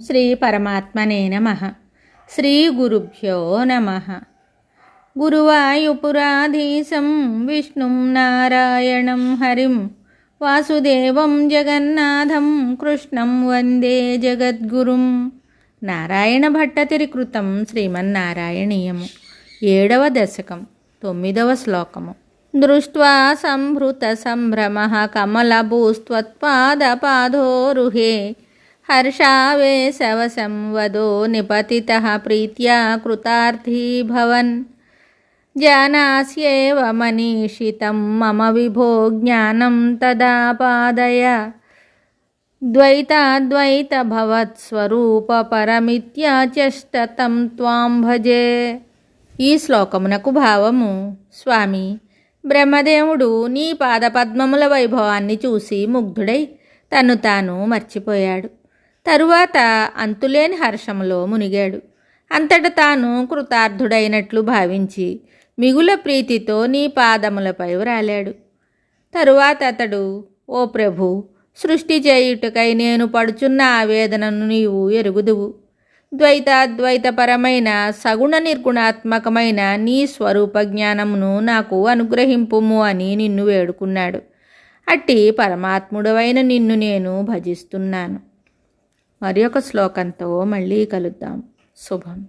శ్రీ పరమాత్మనే నమః. శ్రీ గురుభ్యో నమః. గురువాయుపురాధీశం విష్ణుం నారాయణం హరిం వాసుదేవం జగన్నాథం కృష్ణం వందే జగద్గురుం. నారాయణ భట్టతిరి కృతం శ్రీమన్నారాయణీయము. 7వ దశకం 9వ శ్లోకము. దృష్ట్వా సంభృత సంభ్రమః కమలభూస్త్వత్పాదపాదోరుహే హర్షావేశవశంవదో నిపతితః ప్రీత్యా కృతార్థీ భవన్. జానాస్యేవ మనీషితం మమ విభో జ్ఞానం తదాపాదయ ద్వైతాద్వైత భవత్స్వరూప పరమిత్యాచష్టతం త్వాం భజే. ఈ శ్లోకమునకు భావము: స్వామి, బ్రహ్మదేవుడు నీ పాదపద్మముల వైభవాన్ని చూసి ముగ్ధుడై తను తాను మర్చిపోయాడు. తరువాత అంతులేని హర్షములో మునిగాడు. అంతట తాను కృతార్థుడైనట్లు భావించి మిగుల ప్రీతితో నీ పాదములపై వ్రాలాడు. తరువాత అతడు, ఓ ప్రభు, సృష్టి చేయుటకై నేను పడుచున్న ఆవేదనను నీవు ఎరుగుదువు. ద్వైతాద్వైతపరమైన సగుణ నిర్గుణాత్మకమైన నీ స్వరూప జ్ఞానమును నాకు అనుగ్రహింపుము అని నిన్ను వేడుకున్నాడు. అట్టి పరమాత్ముడవైన నిన్ను నేను భజిస్తున్నాను. మరి ఒక శ్లోకంతో మళ్ళీ కలుద్దాం. శుభం.